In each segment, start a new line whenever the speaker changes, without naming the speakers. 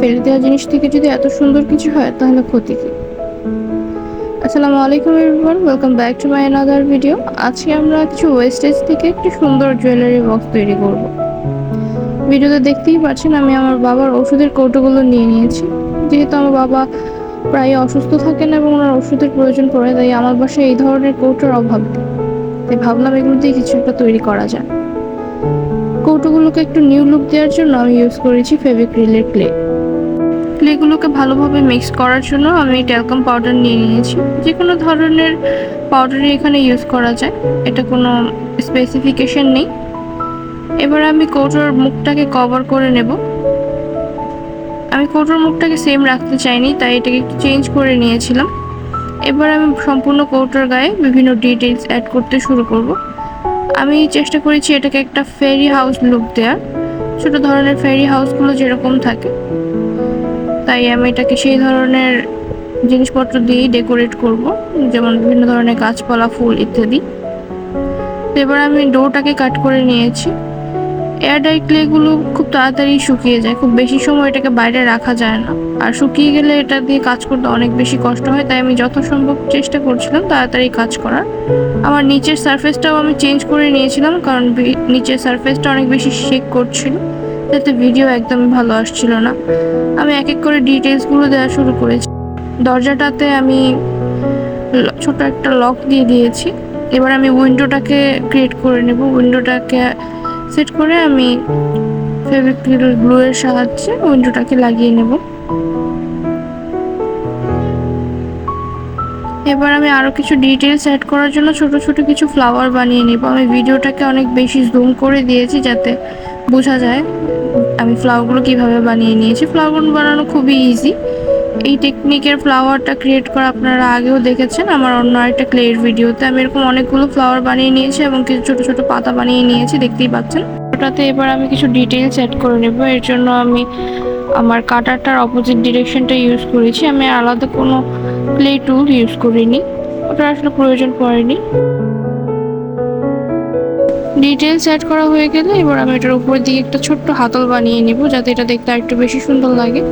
ফেলে দেওয়া জিনিস থেকে যদি এত সুন্দর কিছু হয় তাহলে ক্ষতি কি? আসসালামু আলাইকুম everyone, welcome back to my another video. আজকে আমরা কিছু ওয়েস্টেজ থেকে একটি সুন্দর জুয়েলারি বক্স তৈরি করব। ভিডিওতে দেখতেই পাচ্ছেন আমি আমার বাবার ওষুধের কৌটোগুলো নিয়ে নিয়েছি। যেহেতু আমার বাবা প্রায় অসুস্থ থাকেন এবং ওনার ওষুধের প্রয়োজন পড়ে, তাই আমার বাসায় এই ধরনের কৌটোর অভাব নেই। তাই ভাবলাম এগুলো দিয়ে কিছু একটা তৈরি করা যায়। কৌটোগুলোকে একটু নিউ লুক দেওয়ার জন্য আমি ইউজ করেছি ফেভিক্রিলের ক্লেগুলোকে ভালোভাবে মিক্স করার জন্য আমি ট্যালকাম পাউডার নিয়ে নিয়েছি। যে কোনো ধরনের পাউডারই এখানে ইউজ করা যায়, এটা কোনো স্পেসিফিকেশন নেই। এবার আমি কৌটোর মুখটাকে কভার করে নেব। আমি কৌটোর মুখটাকে সেম রাখতে চাইনি, তাই এটাকে একটু চেঞ্জ করে নিয়েছিলাম। এবার আমি সম্পূর্ণ কৌটোর গায়ে বিভিন্ন ডিটেলস অ্যাড করতে শুরু করব। আমি চেষ্টা করেছি এটাকে একটা ফেরি হাউস লুক দেওয়ার, ছোটো ধরনের ফেরি হাউসগুলো যেরকম থাকে, তাই আমি এটাকে সেই ধরনের জিনিসপত্র দিয়েই ডেকোরেট করব, যেমন বিভিন্ন ধরনের গাছপালা, ফুল ইত্যাদি। তো এবার আমি ডোটাকে কাট করে নিয়েছি। এয়ার ড্রাই ক্লেগুলো খুব তাড়াতাড়ি শুকিয়ে যায়, খুব বেশি সময় এটাকে বাইরে রাখা যায় না, আর শুকিয়ে গেলে এটা দিয়ে কাজ করতে অনেক বেশি কষ্ট হয়। তাই আমি যত সম্ভব চেষ্টা করছিলাম তাড়াতাড়ি কাজ করার। আমার নিচের সারফেসটাও আমি চেঞ্জ করে নিয়েছিলাম, কারণ নিচের সারফেসটা অনেক বেশি শেক করছিল, যাতে ভিডিও একদমই ভালো আসছিল না। আমি এক এক করে ডিটেলসগুলো দেওয়া শুরু করেছি। দরজাটাতে আমি ছোট একটা লক দিয়ে দিয়েছি। এবার আমি উইন্ডোটাকে ক্রিয়েট করে নেব। উইন্ডোটাকে সেট করে আমি ফেভিক্রিল গ্লু এর সাহায্যে উইন্ডোটাকে লাগিয়ে নেব। এবার আমি আরও কিছু ডিটেলস অ্যাড করার জন্য ছোট ছোট কিছু ফ্লাওয়ার বানিয়ে নেব। আমি ভিডিওটাকে অনেক বেশি জুম করে দিয়েছি যাতে বোঝা যায় আমি ফ্লাওয়ারগুলো কিভাবে বানিয়ে নিয়েছি। ফ্লাওয়ারগুলো বানানো খুবই ইজি। এই টেকনিকের ফ্লাওয়ারটা ক্রিয়েট করা আপনারা আগেও দেখেছেন আমার অন্য আরেকটা ক্লের ভিডিওতে। আমি এরকম অনেকগুলো ফ্লাওয়ার বানিয়ে নিয়েছি এবং কিছু ছোট ছোট পাতা বানিয়ে নিয়েছি, দেখতেই পাচ্ছেন। ওটাতে এবার আমি কিছু ডিটেলস অ্যাড করে নেব। এর জন্য আমি আমার কাটারটার অপোজিট ডিরেকশনটা ইউজ করেছি। আমি আলাদা কোনো ক্লে টুল ইউজ করিনি, ওটা আসলে প্রয়োজন পড়েনি। ডিটেলস অ্যাড করা হয়ে গেলে এবার আমি এটার উপর দিকে একটা ছোট্ট হাতল বানিয়ে নিব, যাতে এটা দেখতে আরেকটু বেশি সুন্দর লাগে।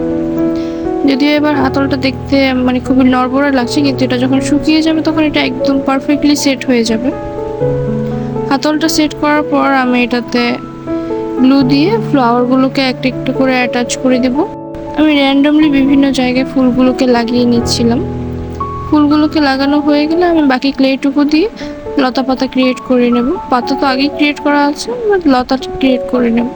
যদিও এবার হাতলটা দেখতে খুবই নড়বড়ে লাগছে, কিন্তু এটা যখন শুকিয়ে যাবে তখন এটা একদম পারফেক্টলি সেট হয়ে যাবে। হাতলটা সেট করার পর আমি এটাতে গ্লু দিয়ে ফ্লাওয়ারগুলোকে একটা একটু করে অ্যাটাচ করে দেব। আমি র্যান্ডমলি বিভিন্ন জায়গায় ফুলগুলোকে লাগিয়ে নিচ্ছিলাম। ফুলগুলোকে লাগানো হয়ে গেলে আমি বাকি ক্লেটুকু দিয়ে লতা পাতা ক্রিয়েট করে নেব। পাতা তো আগেই ক্রিয়েট করা আছে, লতা ক্রিয়েট করে নেব।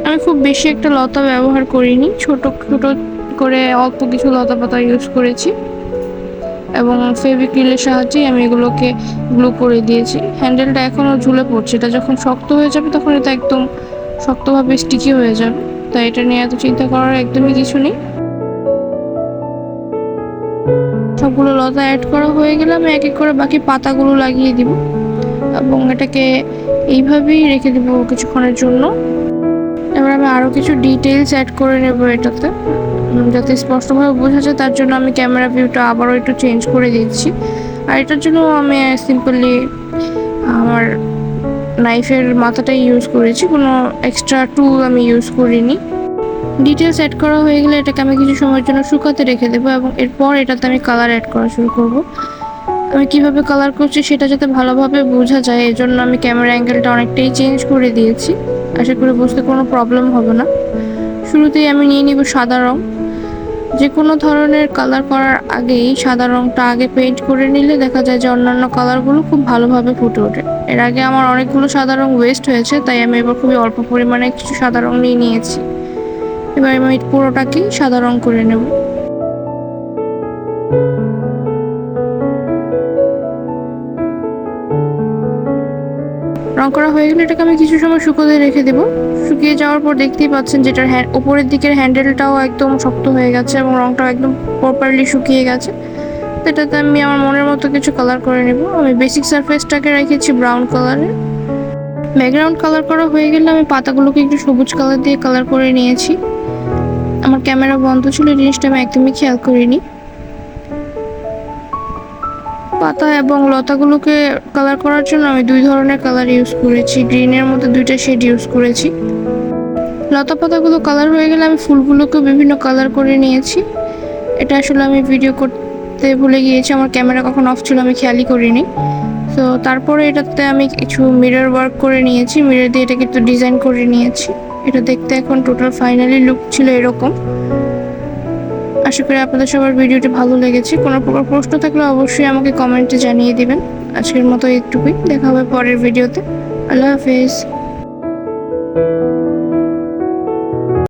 আমি খুব বেশি একটা লতা ব্যবহার করিনি, ছোট ছোট করে অল্প কিছু লতা পাতা ইউজ করেছি এবং ফেভিক্রিলের সাহায্যে আমি এগুলোকে গ্লু করে দিয়েছি। হ্যান্ডেলটা এখনও ঝুলে পড়ছে, এটা যখন শক্ত হয়ে যাবে তখন এটা একদম শক্তভাবে স্টিকি হয়ে যাবে, তাই এটা নিয়ে এত চিন্তা করার একদমই কিছু নেই। সবগুলো লতা অ্যাড করা হয়ে গেলে আমি এক এক করে বাকি পাতাগুলো লাগিয়ে দিব এবং এটাকে এইভাবেই রেখে দেবো কিছুক্ষণের জন্য। এবার আমি আরও কিছু ডিটেলস অ্যাড করে নেব এটাতে, যাতে স্পষ্টভাবে বোঝা যায়। তার জন্য আমি ক্যামেরা ভিউটা আবারও একটু চেঞ্জ করে দিচ্ছি। আর এটার জন্য আমি সিম্পলি আমার নাইফের মাথাটাই ইউজ করেছি, কোনো এক্সট্রা টুল আমি ইউজ করিনি। ডিটেলস অ্যাড করা হয়ে গেলে এটাকে আমি কিছু সময়ের জন্য শুকাতে রেখে দেবো এবং এরপর এটাতে আমি কালার অ্যাড করা শুরু করব। আমি কিভাবে কালার করছি সেটা যাতে ভালোভাবে বোঝা যায়, এজন্য আমি ক্যামেরা অ্যাঙ্গেলটা অনেকটাই চেঞ্জ করে দিয়েছি। আশা করি বুঝতে কোনো প্রবলেম হবে না। শুরুতেই আমি নিয়ে নিব সাদা রং। যে কোনো ধরনের কালার করার আগেই সাদা রংটা আগে পেইন্ট করে নিলে দেখা যায় যে অন্যান্য কালারগুলো খুব ভালোভাবে ফুটে ওঠে। এর আগে আমার অনেকগুলো সাদা রং ওয়েস্ট হয়েছে, তাই আমি এবার খুবই অল্প পরিমাণে কিছু সাদা রং নিয়ে নিয়েছি। এবার আমি পুরোটাকেই সাদা রং করে নেব। রং করা হয়ে গেলে এটাকে আমি কিছু সময় শুকোতে রেখে দেব। শুকিয়ে যাওয়ার পর দেখতেই পাচ্ছেন যেটার উপরের দিকের হ্যান্ডেলটাও একদম শক্ত হয়ে গেছে এবং রংটাও একদম প্রপারলি শুকিয়ে গেছে। এটাতে আমি আমার মনের মতো কিছু কালার করে নেব। আমি বেসিক সারফেসটাকে রেখেছি ব্রাউন কালারের। ব্যাকগ্রাউন্ড কালার করা হয়ে গেলে আমি পাতাগুলোকে একটু সবুজ কালার দিয়ে কালার করে নিয়েছি। আমার ক্যামেরা বন্ধ ছিল, এই জিনিসটা আমি একদমই খেয়াল করিনি। পাতা এবং লতাগুলোকে কালার করার জন্য আমি দুই ধরনের কালার ইউজ করেছি, গ্রিনের মধ্যে দুইটা শেড ইউজ করেছি। লতা পাতাগুলো কালার হয়ে গেলে আমি ফুলগুলোকে বিভিন্ন কালার করে নিয়েছি। এটা আসলে আমি ভিডিও করতে ভুলে গিয়েছি, আমার ক্যামেরা কখন অফ ছিল আমি খেয়ালই করিনি। তো তারপরে এটাতে আমি কিছু মিরর ওয়ার্ক করে নিয়েছি, মিরর দিয়ে এটাকে একটু ডিজাইন করে নিয়েছি। এটা দেখতে এখন টোটাল ফাইনালি লুক ছিল এরকম। আশা করি আপনাদের সবার ভিডিওটি ভালো লেগেছে। কোনো প্রকার প্রশ্ন থাকলে অবশ্যই আমাকে কমেন্টে জানিয়ে দিবেন। আজকের মতো এইটুকুই, দেখা হবে পরের ভিডিওতে। আল্লাহ হাফেজ।